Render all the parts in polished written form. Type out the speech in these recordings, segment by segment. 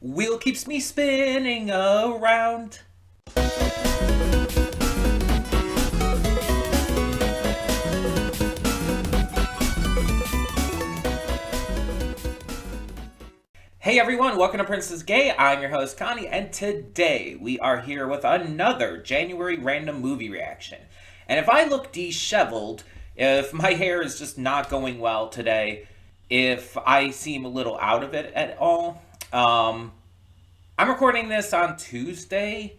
Wheel keeps me spinning around. Hey everyone, welcome to Princess Gay. I'm your host Connie, and today we are here with another January random movie reaction. And if I look disheveled, if my hair is just not going well today, if I seem a little out of it at all, I'm recording this on Tuesday,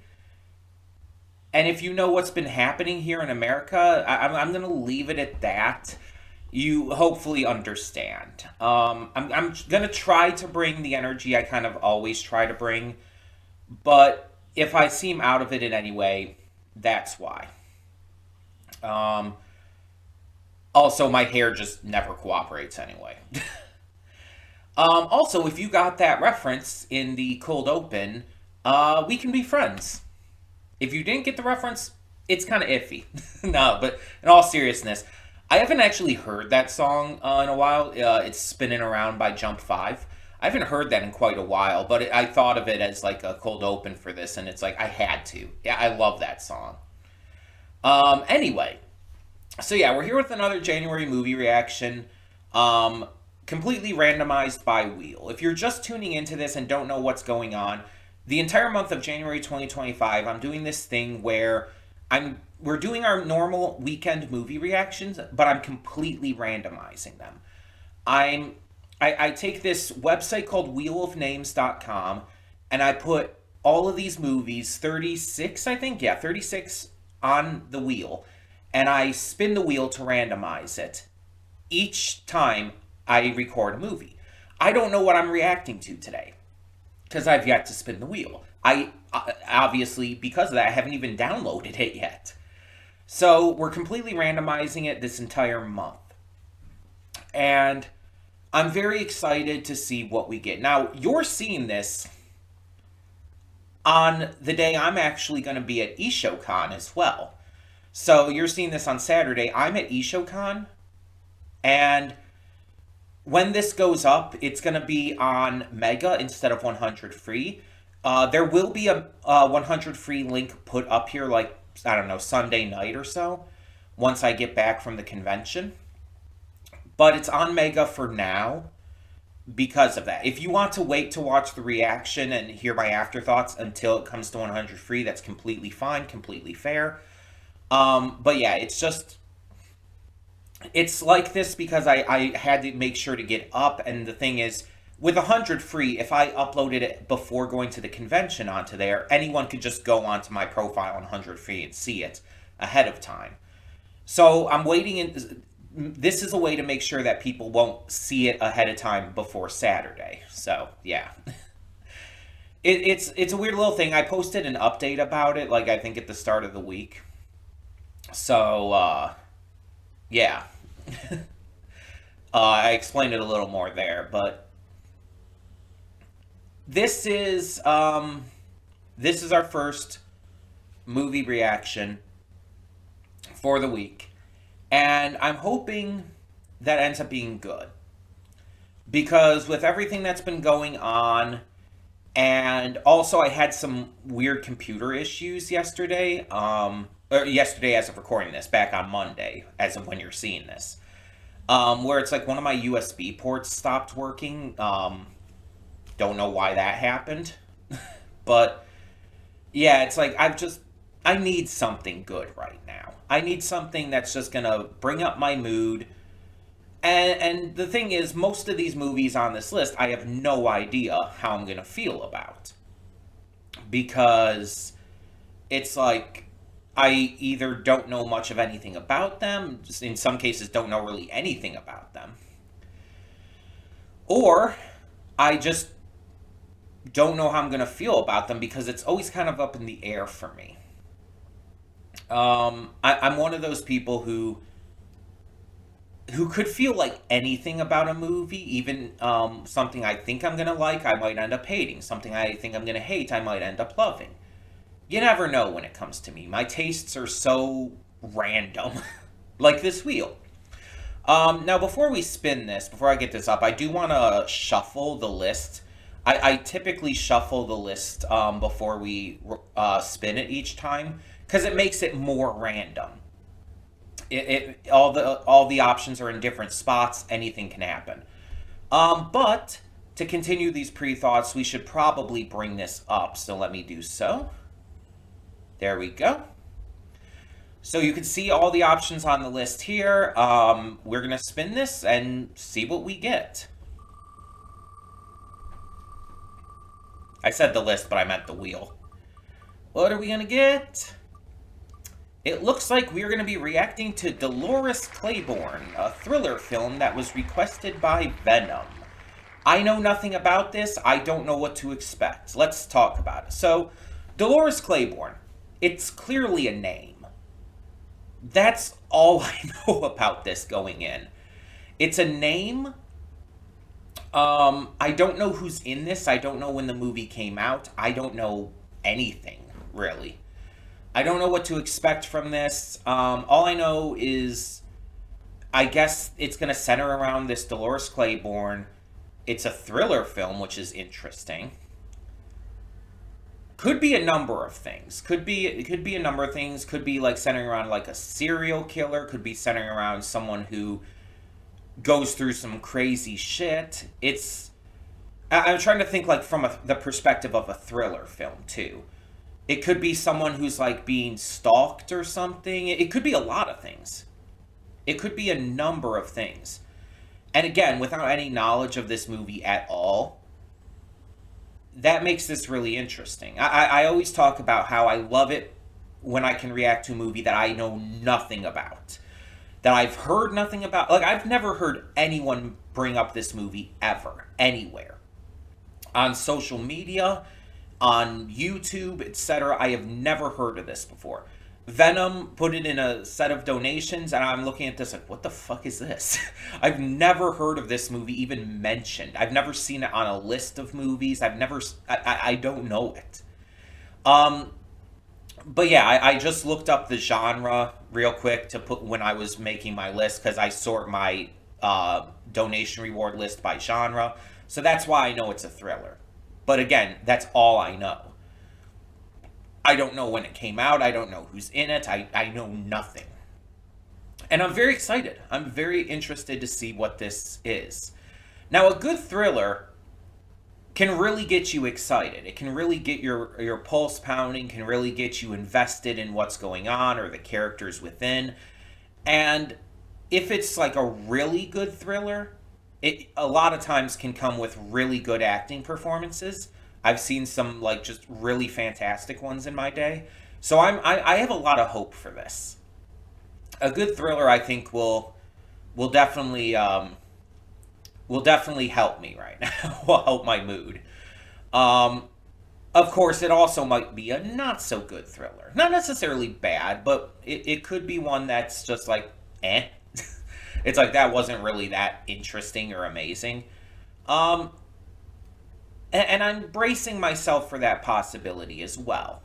and if you know what's been happening here in America, I'm going to leave it at that. You hopefully understand. I'm going to try to bring the energy I kind of always try to bring, but if I seem out of it in any way, that's why. Um, Also, my hair just never cooperates anyway. Also, if you got that reference in the cold open, we can be friends. If you didn't get the reference, it's kind of iffy. No, but in all seriousness, I haven't actually heard that song in a while. It's Spinning Around by Jump 5. I haven't heard that in quite a while, but I thought of it as like a cold open for this, and it's like I had to. Yeah, I love that song. Anyway, so yeah, we're here with another January movie reaction. Completely randomized by wheel. If you're just tuning into this and don't know what's going on, the entire month of January 2025, I'm doing this thing where we're doing our normal weekend movie reactions, but I'm completely randomizing them. I'm I take this website called wheelofnames.com, and I put all of these movies, 36, I think, yeah, 36 on the wheel, and I spin the wheel to randomize it each time I record a movie. I don't know what I'm reacting to today because I've yet to spin the wheel. I obviously, because of that, I haven't even downloaded it yet. So we're completely randomizing it this entire month. And I'm very excited to see what we get. Now, you're seeing this on the day I'm actually going to be at EshoCon as well. So you're seeing this on Saturday. I'm at EshoCon, and when this goes up, it's going to be on Mega instead of 100 free. There will be a 100 free link put up here, like, I don't know, Sunday night or so, once I get back from the convention. But it's on Mega for now because of that. If you want to wait to watch the reaction and hear my afterthoughts until it comes to 100 free, that's completely fine, completely fair. But yeah, it's like this because I had to make sure to get up, and the thing is, with 100 free, if I uploaded it before going to the convention onto there, anyone could just go onto my profile on 100 free and see it ahead of time. So I'm waiting, this is a way to make sure that people won't see it ahead of time before Saturday. So, yeah. It's a weird little thing. I posted an update about it, like I think at the start of the week. So, yeah. I explained it a little more there, but this is our first movie reaction for the week, and I'm hoping that ends up being good because with everything that's been going on, and also I had some weird computer issues yesterday. Or yesterday as of recording this, back on Monday as of when you're seeing this, where it's like one of my USB ports stopped working. Don't know why that happened, but yeah, it's like I need something good right now. I need something that's just gonna bring up my mood. And the thing is, most of these movies on this list, I have no idea how I'm gonna feel about, because it's like I either don't know much of anything about them, just in some cases don't know really anything about them, or I just don't know how I'm going to feel about them because it's always kind of up in the air for me. I'm one of those people who could feel like anything about a movie, even something I think I'm going to like, I might end up hating. Something I think I'm going to hate, I might end up loving. You never know when it comes to me. My tastes are so random, like this wheel. Now, before we spin this, before I get this up, I do want to shuffle the list I typically shuffle the list before we spin it each time because it makes it more random. All the options are in different spots. Anything can happen. But to continue these pre-thoughts, we should probably bring this up. So let me do so. There we go. So you can see all the options on the list here. We're going to spin this and see what we get. I said the list, but I meant the wheel. What are we going to get? It looks like we're going to be reacting to Dolores Claiborne, a thriller film that was requested by Venom. I know nothing about this. I don't know what to expect. Let's talk about it. So, Dolores Claiborne, it's clearly a name. That's all I know about this going in. It's a name. I don't know who's in this. I don't know when the movie came out. I don't know anything, really. I don't know what to expect from this. All I know is, I guess it's going to center around this Dolores Claiborne. It's a thriller film, which is interesting. Could be a number of things. Could be a number of things. Could be like centering around like a serial killer. Could be centering around someone who goes through some crazy shit. I'm trying to think like from the perspective of a thriller film too. It could be someone who's like being stalked or something. It could be a lot of things. It could be a number of things. And again, without any knowledge of this movie at all, that makes this really interesting. I always talk about how I love it when I can react to a movie that I know nothing about, that I've heard nothing about. Like, I've never heard anyone bring up this movie ever, anywhere. On social media, on YouTube, etc. I have never heard of this before. Venom put it in a set of donations, and I'm looking at this like, what the fuck is this? I've never heard of this movie even mentioned. I've never seen it on a list of movies. I don't know it. But yeah, I just looked up the genre real quick to put when I was making my list, because I sort my donation reward list by genre. So that's why I know it's a thriller. But again, that's all I know. I don't know when it came out. I don't know who's in it. I know nothing. And I'm very excited. I'm very interested to see what this is. Now, a good thriller can really get you excited. It can really get your pulse pounding, can really get you invested in what's going on or the characters within. And if it's like a really good thriller, it a lot of times can come with really good acting performances. I've seen some like just really fantastic ones in my day. So I have a lot of hope for this. A good thriller, I think, will definitely help me right now. Will help my mood. Of course, it also might be a not so good thriller. Not necessarily bad, but it could be one that's just like, eh. It's like, that wasn't really that interesting or amazing. And I'm bracing myself for that possibility as well.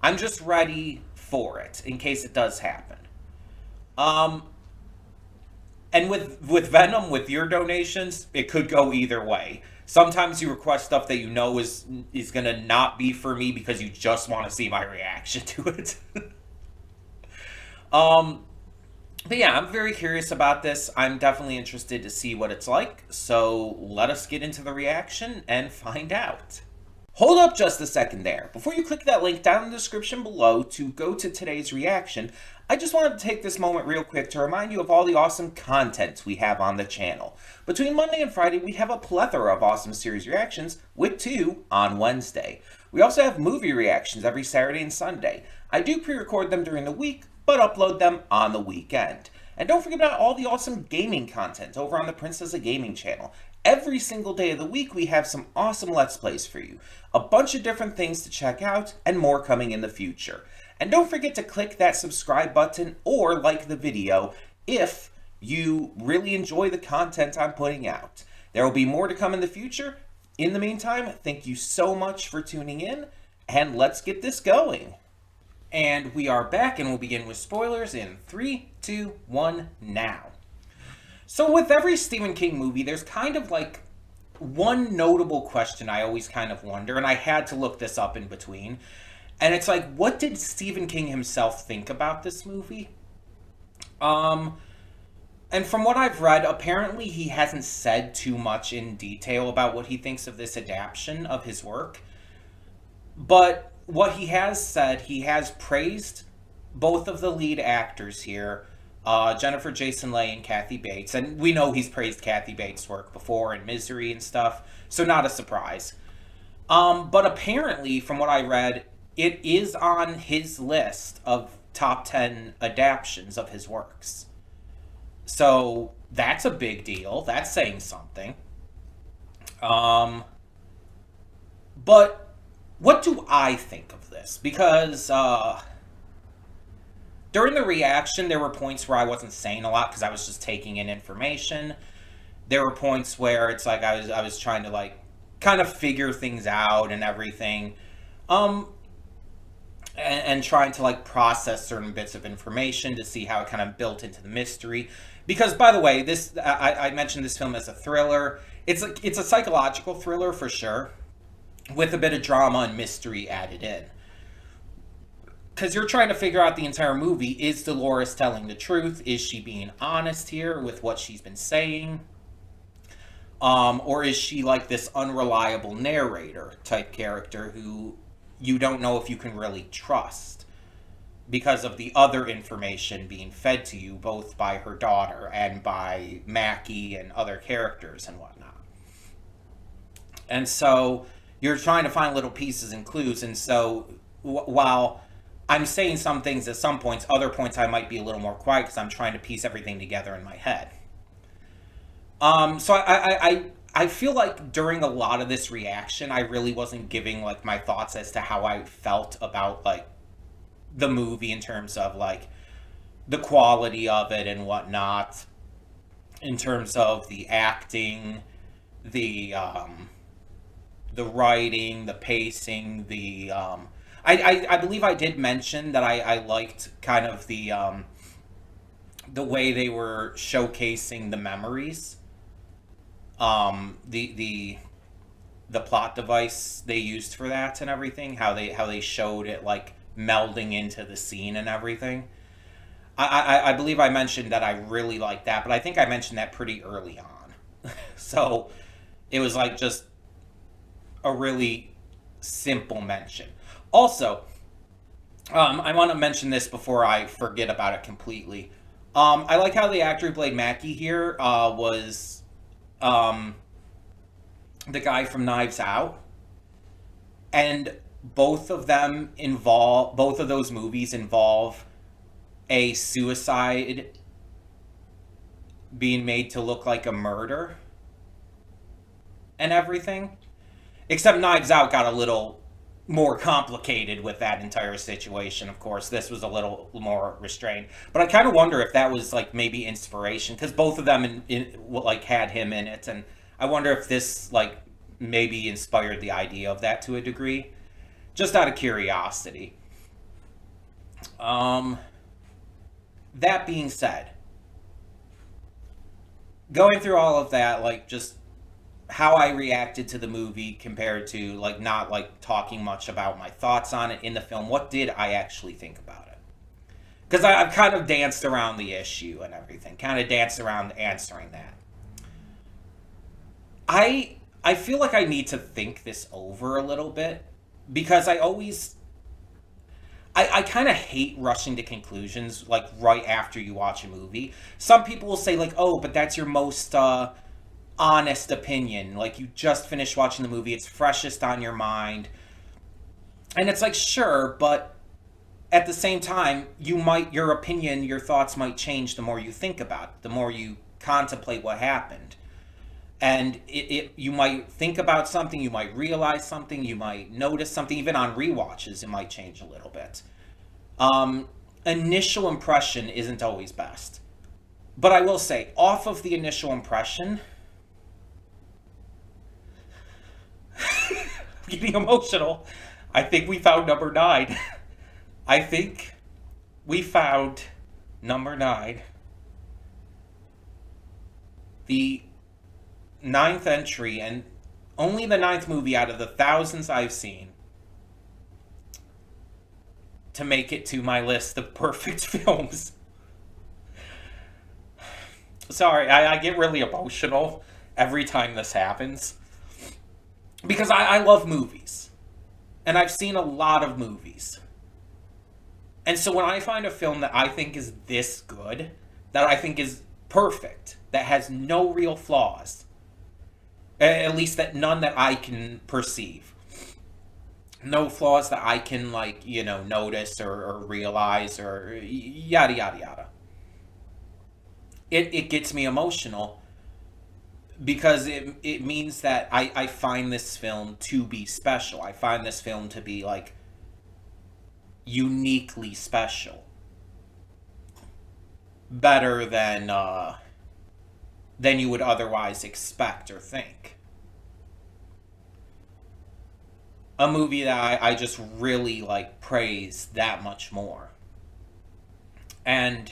I'm just ready for it in case it does happen. And with Venom, with your donations, it could go either way. Sometimes you request stuff that you know is going to not be for me because you just want to see my reaction to it. But yeah, I'm very curious about this. I'm definitely interested to see what it's like. So let us get into the reaction and find out. Hold up just a second there. Before you click that link down in the description below to go to today's reaction, I just wanted to take this moment real quick to remind you of all the awesome content we have on the channel. Between Monday and Friday, we have a plethora of awesome series reactions, with 2 on Wednesday. We also have movie reactions every Saturday and Sunday. I do pre-record them during the week, but upload them on the weekend. And don't forget about all the awesome gaming content over on the Princess of Gaming channel. Every single day of the week, we have some awesome Let's Plays for you. A bunch of different things to check out, and more coming in the future. And don't forget to click that subscribe button or like the video if you really enjoy the content I'm putting out. There will be more to come in the future. In the meantime, thank you so much for tuning in, and let's get this going. And we are back, and we'll begin with spoilers in 3, 2, 1, now. So with every Stephen King movie, there's kind of like one notable question I always kind of wonder, and I had to look this up in between, and it's like, what did Stephen King himself think about this movie? Um, and from what I've read, apparently he hasn't said too much in detail about what he thinks of this adaptation of his work. But what he has said, he has praised both of the lead actors here, Jennifer Jason Leigh and Kathy Bates. And we know he's praised Kathy Bates' work before in Misery and stuff, so not a surprise. But apparently, from what I read, it is on his list of top 10 adaptions of his works. So that's a big deal. That's saying something. Um, but what do I think of this? Because during the reaction, there were points where I wasn't saying a lot because I was just taking in information. There were points where it's like I was trying to like kind of figure things out and everything. Um, and trying to like process certain bits of information to see how it kind of built into the mystery. Because by the way, this I mentioned this film as a thriller. It's a psychological thriller for sure, with a bit of drama and mystery added in. Because you're trying to figure out the entire movie: is Dolores telling the truth? Is she being honest here with what she's been saying? Or is she like this unreliable narrator type character who you don't know if you can really trust because of the other information being fed to you both by her daughter and by Mackie and other characters and whatnot. And so you're trying to find little pieces and clues. And so while I'm saying some things at some points, other points I might be a little more quiet because I'm trying to piece everything together in my head. So I feel like during a lot of this reaction, I really wasn't giving like my thoughts as to how I felt about like the movie in terms of like the quality of it and whatnot, in terms of the acting, the writing, the pacing, I believe I did mention that I liked kind of the way they were showcasing the memories, the plot device they used for that and everything, how they showed it like melding into the scene and everything. I believe I mentioned that I really liked that, but I think I mentioned that pretty early on. So it was like just a really simple mention. Also, I want to mention this before I forget about it completely. I like how the actor who played Mackie here was um, the guy from Knives Out, and both of those movies involve a suicide being made to look like a murder and everything. Except Knives Out got a little more complicated with that entire situation. Of course, this was a little more restrained. But I kind of wonder if that was like maybe inspiration, because both of them like had him in it, and I wonder if this like maybe inspired the idea of that to a degree, just out of curiosity. Um, that being said, going through all of that, like just how I reacted to the movie compared to like not like talking much about my thoughts on it in the film. What did I actually think about it? Because I've kind of danced around the issue and everything, kind of danced around answering that. I feel like I need to think this over a little bit because I kind of hate rushing to conclusions like right after you watch a movie. Some people will say like, "Oh, but that's your most honest opinion. Like you just finished watching the movie, it's freshest on your mind." And it's like, sure, but at the same time, your opinion, your thoughts might change the more you think about it, the more you contemplate what happened. And you might think about something, you might realize something, you might notice something. Even on rewatches, it might change a little bit. Initial impression isn't always best. But I will say, off of the initial impression, getting emotional. I think we found number nine. I think we found number nine. The ninth entry, and only the ninth movie out of the thousands I've seen to make it to my list of perfect films. Sorry, I get really emotional every time this happens because I love movies, and I've seen a lot of movies. And so when I find a film that I think is this good, that I think is perfect, that has no real flaws, at least that none that I can perceive, no flaws that I can, like, notice or realize or yada yada yada, it gets me emotional because it means that I find this film to be special. I find this film to be, like, uniquely special, better than you would otherwise expect or think. A movie that I just really, like, praise that much more. And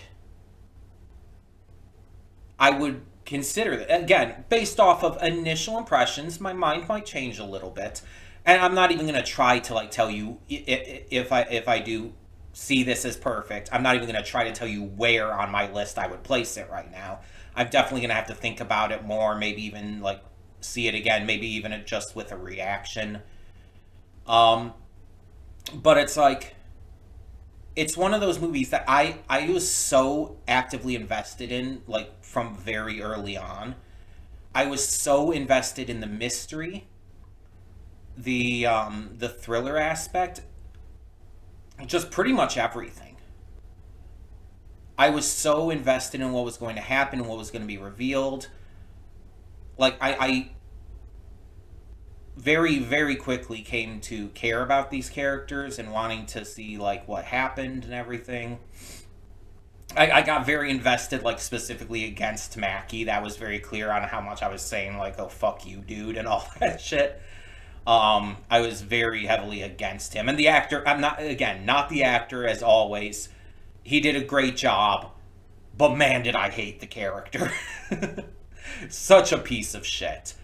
I would consider that, again, based off of initial impressions, my mind might change a little bit. And I'm not even going to try to, like, tell you if I do see this as perfect. I'm not even going to try to tell you where on my list I would place it right now. I'm definitely going to have to think about it more, maybe even, like, see it again, maybe even just with a reaction. Um, but it's like, it's one of those movies that I was so actively invested in, like, from very early on. I was so invested in the mystery, the thriller aspect, just pretty much everything. I was so invested in what was going to happen and what was going to be revealed. Like, I very, very quickly came to care about these characters and wanting to see, like, what happened and everything. I got very invested, like, specifically against Mackie. That was very clear on how much I was saying, like, oh, fuck you, dude, and all that shit. I was very heavily against him. And the actor, I'm not, again, not the actor, as always. He did a great job, but man, did I hate the character. Such a piece of shit.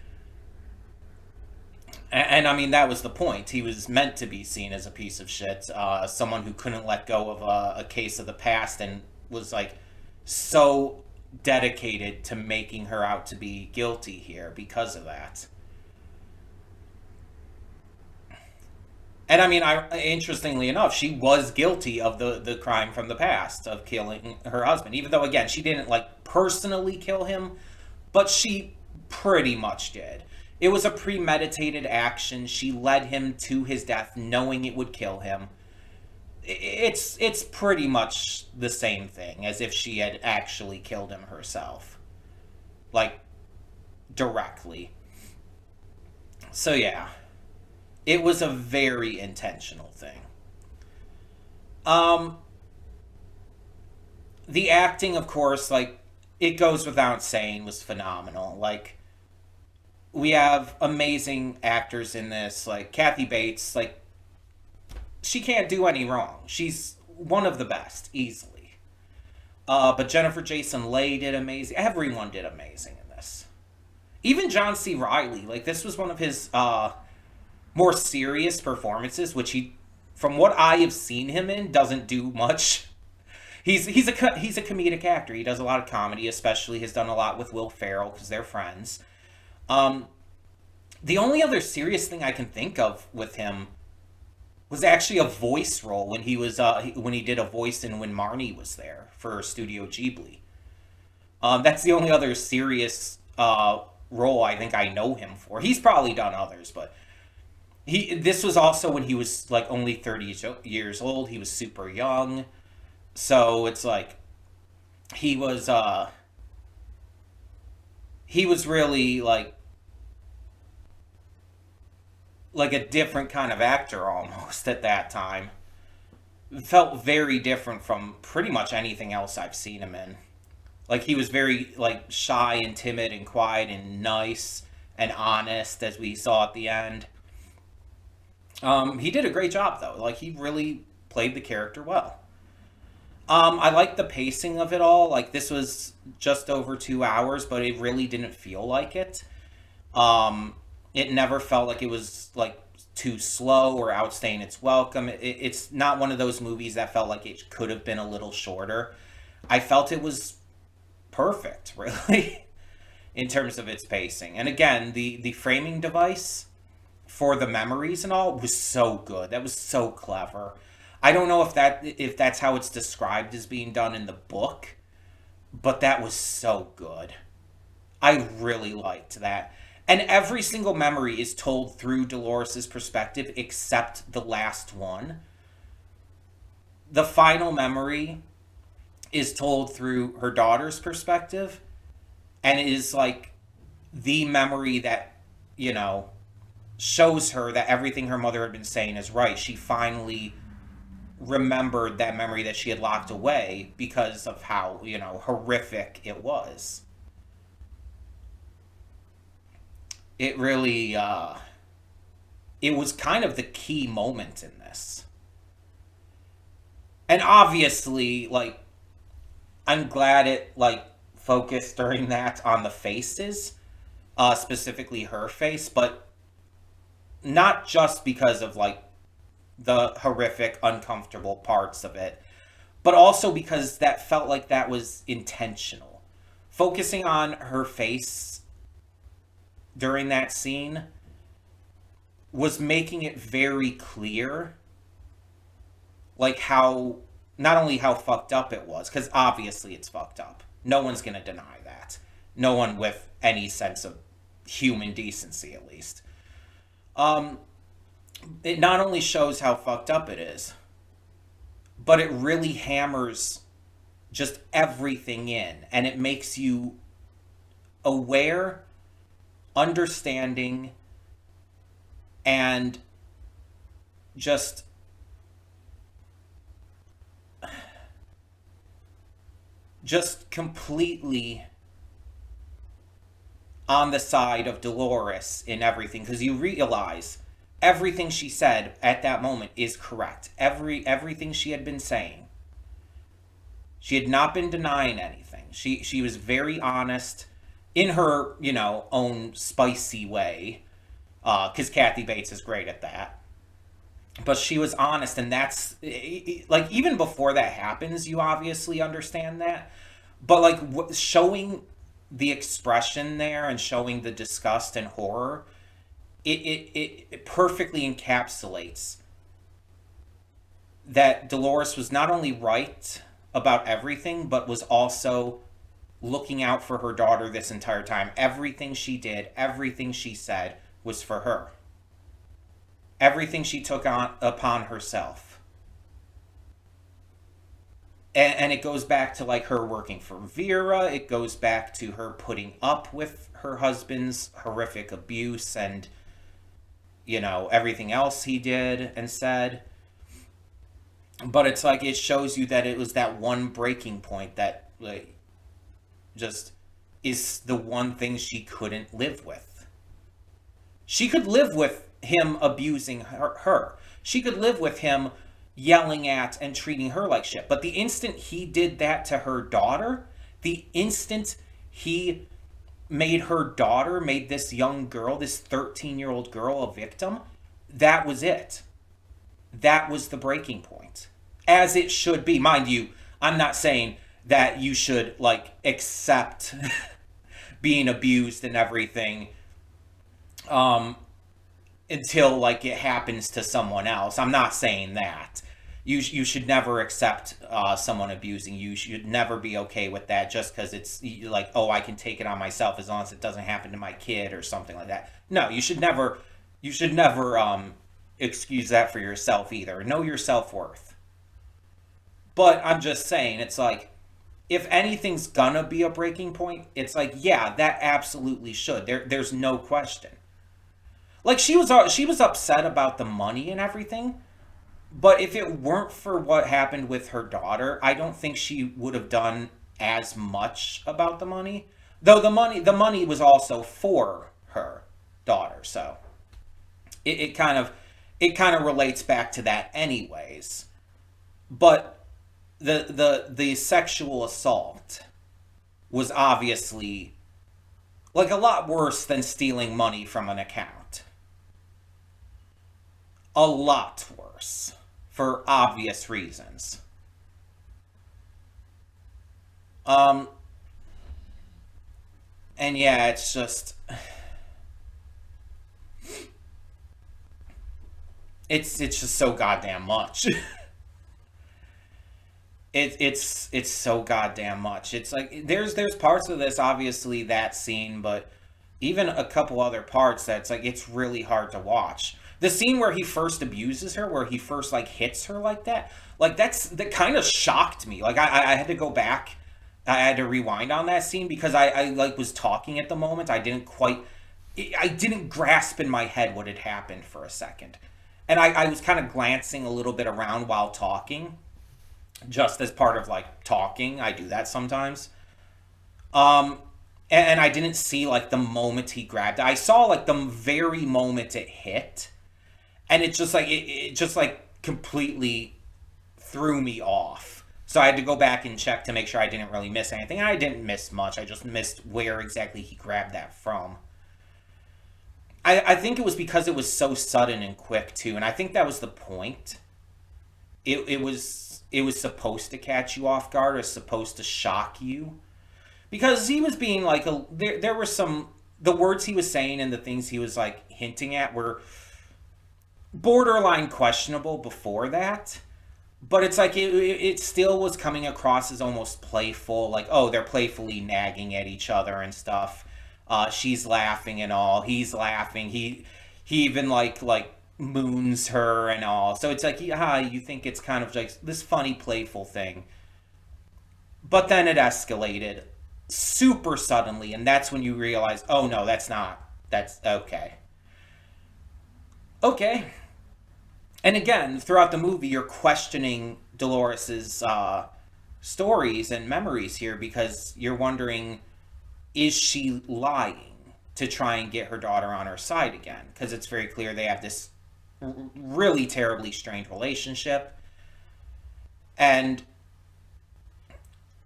And I mean, that was the point. He was meant to be seen as a piece of shit. Someone who couldn't let go of a case of the past and was, like, so dedicated to making her out to be guilty here because of that. And I mean, interestingly enough, she was guilty of the crime from the past of killing her husband. Even though, again, she didn't, like, personally kill him, but she pretty much did. It was a premeditated action. She led him to his death knowing it would kill him. It's pretty much the same thing as if she had actually killed him herself. Like, directly. So yeah, it was a very intentional thing. Um, the acting, of course, like, it goes without saying, was phenomenal. Like, we have amazing actors in this, like Kathy Bates. Like, she can't do any wrong. She's one of the best, easily. But Jennifer Jason Leigh did amazing. Everyone did amazing in this. Even John C. Reilly. Like, this was one of his more serious performances, which he, from what I have seen him in, doesn't do much. He's a comedic actor. He does a lot of comedy, especially has done a lot with Will Ferrell because they're friends. Um, the only other serious thing I can think of with him was actually a voice role when he was when he did a voice in When Marnie Was There for Studio Ghibli. That's the only other serious role I think I know him for. He's probably done others, but this was also when he was, like, only 30 years old. He was super young, so it's like he was he was really, like a different kind of actor almost at that time. Felt very different from pretty much anything else I've seen him in. Like, he was very, like, shy and timid and quiet and nice and honest, as we saw at the end. He did a great job, though. Like, he really played the character well. I like the pacing of it all. Like, this was just over 2 hours, but it really didn't feel like it. Um, it never felt like it was like too slow or outstaying its welcome. It's not one of those movies that felt like it could have been a little shorter. I felt it was perfect, really, in terms of its pacing. And again, the framing device for the memories and all was so good. That was so clever. I don't know if that's how it's described as being done in the book, but that was so good. I really liked that. And every single memory is told through Dolores's perspective except the last one. The final memory is told through her daughter's perspective, and it is like the memory that, you know, shows her that everything her mother had been saying is right. She finally remembered that memory that she had locked away because of how, you know, horrific it was. It really, it was kind of the key moment in this. And obviously, like, I'm glad it, like, focused during that on the faces, specifically her face, but not just because of, like, the horrific, uncomfortable parts of it, but also because that felt like that was intentional. Focusing on her face during that scene was making it very clear, like how, not only how fucked up it was, because obviously it's fucked up. No one's going to deny that. No one with any sense of human decency, at least. Um, it not only shows how fucked up it is, but it really hammers just everything in, and it makes you aware, understanding, and just completely on the side of Dolores in everything, because you realize everything she said at that moment is correct. Everything she had been saying, she had not been denying anything. She was very honest in her, you know, own spicy way, because Kathy Bates is great at that. But she was honest, and that's like, even before that happens, you obviously understand that. But like, showing the expression there and showing the disgust and horror, it perfectly encapsulates that Dolores was not only right about everything, but was also looking out for her daughter this entire time. Everything she did, everything she said was for her. Everything she took on upon herself. And it goes back to like her working for Vera. It goes back to her putting up with her husband's horrific abuse and, you know, everything else he did and said. But it's like, it shows you that it was that one breaking point that, like, just is the one thing she couldn't live with. She could live with him abusing her. She could live with him yelling at and treating her like shit. But the instant he did that to her daughter, the instant he made this young girl, this 13-year-old girl, a victim, that was it. That was the breaking point. As it should be. Mind you, I'm not saying that you should, like, accept being abused and everything until, like, it happens to someone else. I'm not saying that. You should never accept someone abusing you. You should never be okay with that just because it's like, oh, I can take it on myself as long as it doesn't happen to my kid or something like that. No, you should never excuse that for yourself either. Know your self-worth. But I'm just saying, it's like, if anything's gonna be a breaking point, it's like, yeah, that absolutely should. There's no question. Like, she was upset about the money and everything, but if it weren't for what happened with her daughter, I don't think she would have done as much about the money. Though the money was also for her daughter, so it kind of relates back to that anyways. But the sexual assault was obviously Like a lot worse than stealing money from an account. A lot worse. For obvious reasons. Um, and yeah, it's just it's just so goddamn much. It's so goddamn much. It's like there's parts of this, obviously that scene, but even a couple other parts that's like it's really hard to watch. The scene where he first abuses her, where he first like hits her like that kind of shocked me. Like I had to go back, I had to rewind on that scene because I like was talking at the moment. I didn't grasp in my head what had happened for a second, and I was kind of glancing a little bit around while talking just as part of like talking. I do that sometimes. Um, and I didn't see like the moment he grabbed it. I saw like the very moment it hit, and it just like completely threw me off. So I had to go back and check to make sure I didn't really miss anything. And I didn't miss much. I just missed where exactly he grabbed that from. I think it was because it was so sudden and quick too, and I think that was the point. It was supposed to catch you off guard, or supposed to shock you, because he was being like there were some, the words he was saying and the things he was like hinting at were borderline questionable before that, but it's like it still was coming across as almost playful, like, oh, they're playfully nagging at each other and stuff. She's laughing and all, he's laughing, he even like moons her and all. So it's like, yeah, you think it's kind of like this funny, playful thing. But then it escalated super suddenly, and that's when you realize, oh no, that's not. That's okay. Okay. And again, throughout the movie, you're questioning Dolores's stories and memories here because you're wondering, is she lying to try and get her daughter on her side again? Because it's very clear they have this really terribly strained relationship, and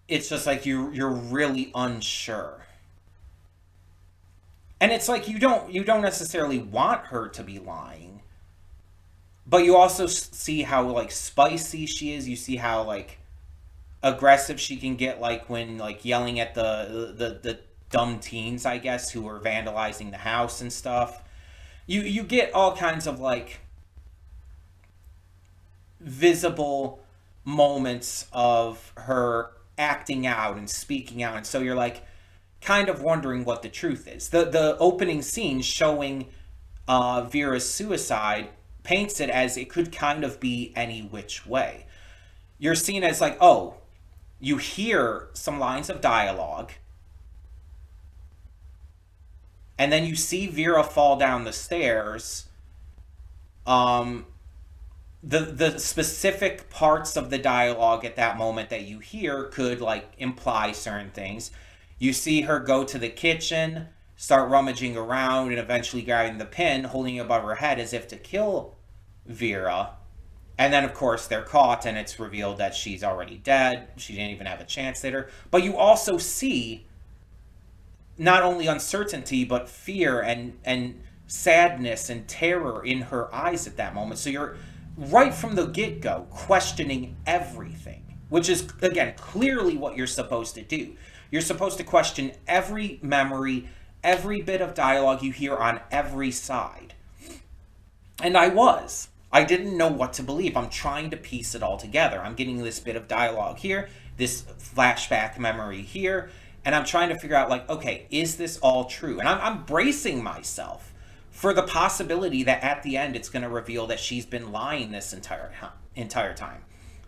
it's just like you're really unsure, and it's like you don't necessarily want her to be lying, but you also see how like spicy she is. You see how like aggressive she can get, like when like yelling at the dumb teens, I guess, who are vandalizing the house and stuff. You get all kinds of like visible moments of her acting out and speaking out, and so you're like kind of wondering what the truth is. The opening scene showing Vera's suicide paints it as it could kind of be any which way. You're seen as like, oh, you hear some lines of dialogue, and then you see Vera fall down the stairs. Um, the specific parts of the dialogue at that moment that you hear could like imply certain things. You see her go to the kitchen, start rummaging around, and eventually grabbing the pin, holding it above her head as if to kill Vera. And then, of course, they're caught, and it's revealed that she's already dead. She didn't even have a chance later. But you also see not only uncertainty, but fear and sadness and terror in her eyes at that moment. So you're right from the get-go questioning everything, which is, again, clearly what you're supposed to do. You're supposed to question every memory, every bit of dialogue you hear on every side. And I was. I didn't know what to believe. I'm trying to piece it all together. I'm getting this bit of dialogue here, this flashback memory here, and I'm trying to figure out, like, okay, is this all true? And I'm bracing myself for the possibility that at the end it's going to reveal that she's been lying this entire time.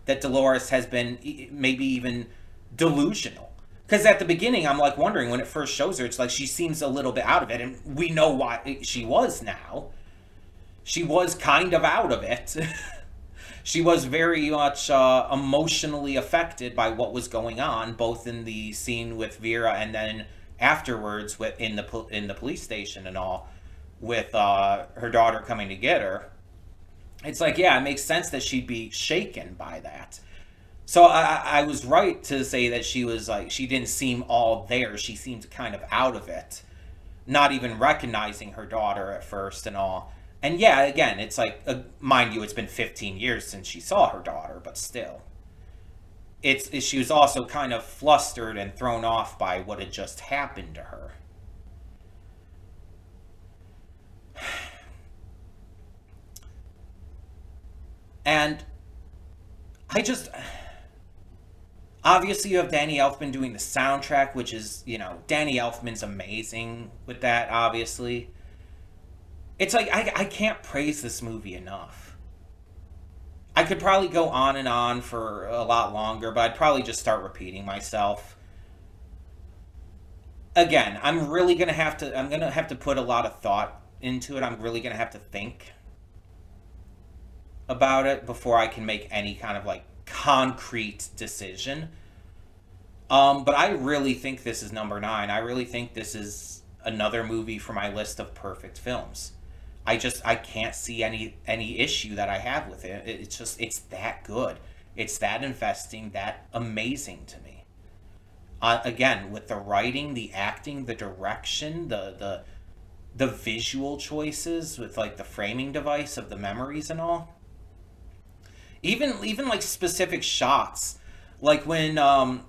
That Dolores has been maybe even delusional. Because at the beginning, I'm like wondering, when it first shows her, it's like she seems a little bit out of it, and we know why she was now. She was kind of out of it. She was very much emotionally affected by what was going on, both in the scene with Vera and then afterwards in the police station and all, with her daughter coming to get her. It's like, yeah, it makes sense that she'd be shaken by that. So I was right to say that she was like, she didn't seem all there. She seemed kind of out of it. not even recognizing her daughter at first and all. And yeah, again, it's like, mind you, it's been 15 years since she saw her daughter, but still. She was also kind of flustered and thrown off by what had just happened to her. And I just, obviously you have Danny Elfman doing the soundtrack, which is, Danny Elfman's amazing with that, obviously. It's like, I can't praise this movie enough. I could probably go on and on for a lot longer, but I'd probably just start repeating myself. Again, I'm gonna have to put a lot of thought into it. I'm really gonna have to think about it before I can make any kind of like concrete decision. But I really think this is number nine. I really think this is another movie for my list of perfect films. I can't see any issue that I have with it. It's that good. It's that investing, that amazing to me. Again, with the writing, the acting, the direction, the visual choices with like the framing device of the memories and all. Even like specific shots, like when the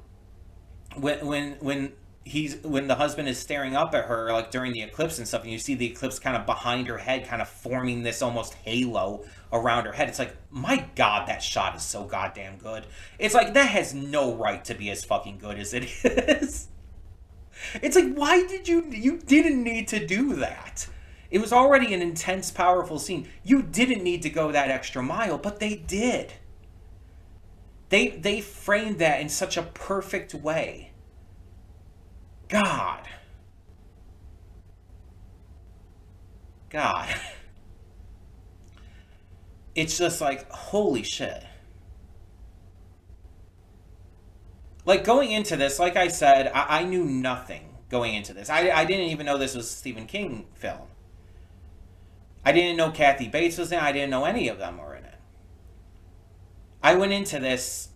husband is staring up at her like during the eclipse and stuff, and you see the eclipse kind of behind her head, kind of forming this almost halo around her head. It's like, my god, that shot is so goddamn good. It's like, that has no right to be as fucking good as it is. It's like, why did you didn't need to do that. It was already an intense, powerful scene. You didn't need to go that extra mile, but they did. They framed that in such a perfect way. God. It's just like, holy shit. Like, going into this, like I said, I knew nothing going into this. I didn't even know this was a Stephen King film. I didn't know Kathy Bates was in it. I didn't know any of them were in it. I went into this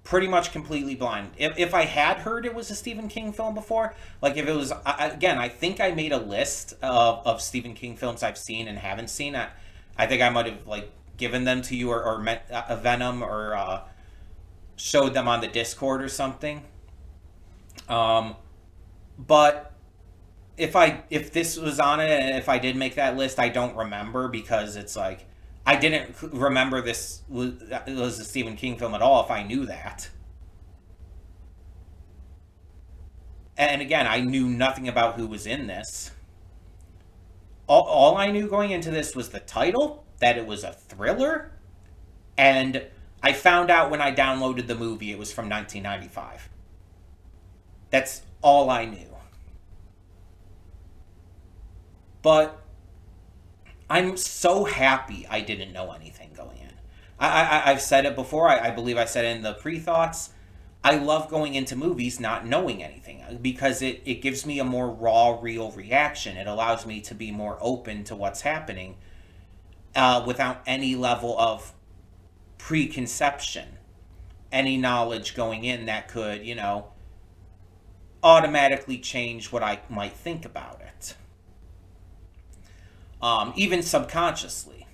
pretty much completely blind. If I had heard it was a Stephen King film before, like if it was, again, I think I made a list of Stephen King films I've seen and haven't seen. I think I might have like given them to you or met a Venom or showed them on the Discord or something. But if this was on it and if I did make that list, I don't remember, because it's like, I didn't remember this was a Stephen King film at all if I knew that. And again, I knew nothing about who was in this. All I knew going into this was the title, that it was a thriller, and I found out when I downloaded the movie it was from 1995. That's all I knew. But I'm so happy I didn't know anything going in. I've said it before. I believe I said it in the pre-thoughts. I love going into movies not knowing anything, because it gives me a more raw, real reaction. It allows me to be more open to what's happening without any level of preconception, any knowledge going in that could, automatically change what I might think about it. Even subconsciously.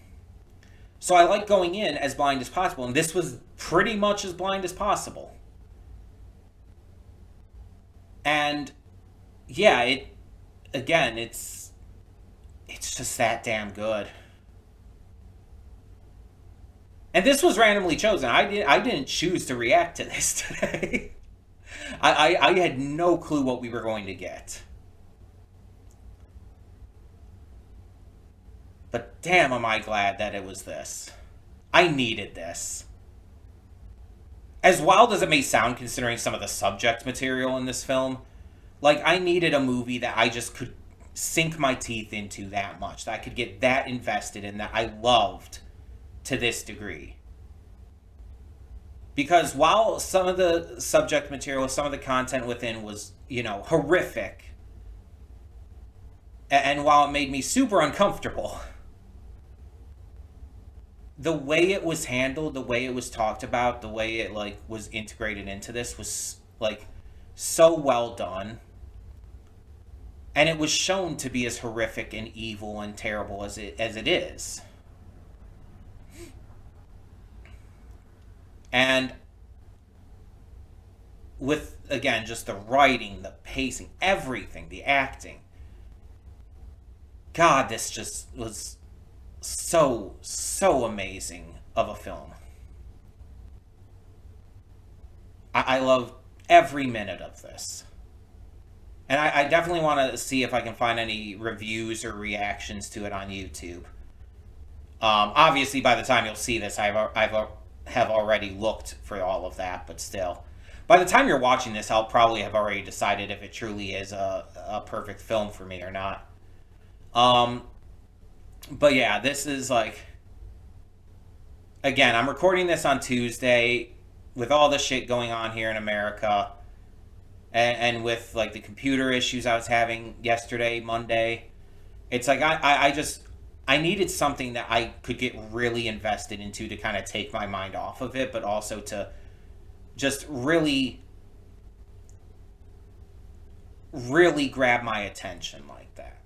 So I like going in as blind as possible, and this was pretty much as blind as possible. And yeah, it's just that damn good. And this was randomly chosen. I didn't choose to react to this today. I had no clue what we were going to get. But damn, am I glad that it was this. I needed this. As wild as it may sound, considering some of the subject material in this film, like, I needed a movie that I just could sink my teeth into that much, that I could get that invested in, that I loved to this degree. Because while some of the subject material, some of the content within was, horrific, and while it made me super uncomfortable, the way it was handled, the way it was talked about, the way it like was integrated into this was like so well done. And it was shown to be as horrific and evil and terrible as it is. And with, again, just the writing, the pacing, everything, the acting, God, this just was so amazing of a film. I love every minute of this. And I definitely want to see if I can find any reviews or reactions to it on YouTube. Obviously, by the time you'll see this, I've have already looked for all of that, but still. By the time you're watching this, I'll probably have already decided if it truly is a perfect film for me or not. Um, but yeah, this is like, again, I'm recording this on Tuesday with all the shit going on here in America, and with like the computer issues I was having yesterday, Monday. It's like I just I needed something that I could get really invested into to kind of take my mind off of it, but also to just really grab my attention like that.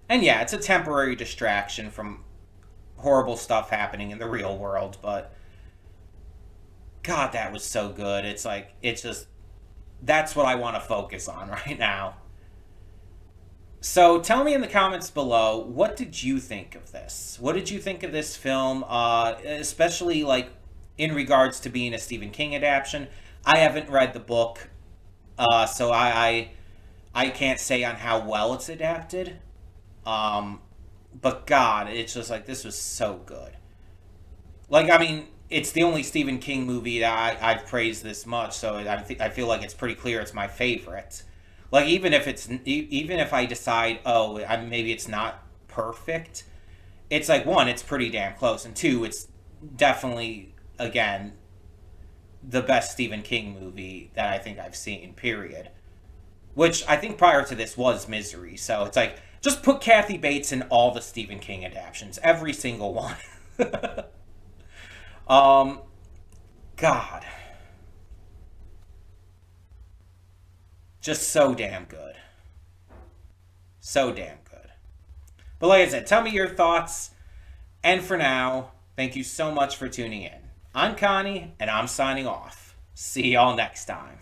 And yeah, it's a temporary distraction from horrible stuff happening in the real world, but God, that was so good. It's like, it's just, that's what I want to focus on right now. So tell me in the comments below, what did you think of this? What did you think of this film, especially like in regards to being a Stephen King adaptation? I haven't read the book, so I can't say on how well it's adapted. Um, but God, it's just like this was so good. Like, I mean, it's the only Stephen King movie that I've praised this much, so I feel like it's pretty clear it's my favorite. Like, even if I decide, oh, maybe it's not perfect, it's like, one, it's pretty damn close, and two, it's definitely, again, the best Stephen King movie that I think I've seen, period. Which I think prior to this was Misery, so it's like, just put Kathy Bates in all the Stephen King adaptations, every single one. um, God, just so damn good. So damn good. But like I said, tell me your thoughts. And for now, thank you so much for tuning in. I'm Connie, and I'm signing off. See y'all next time.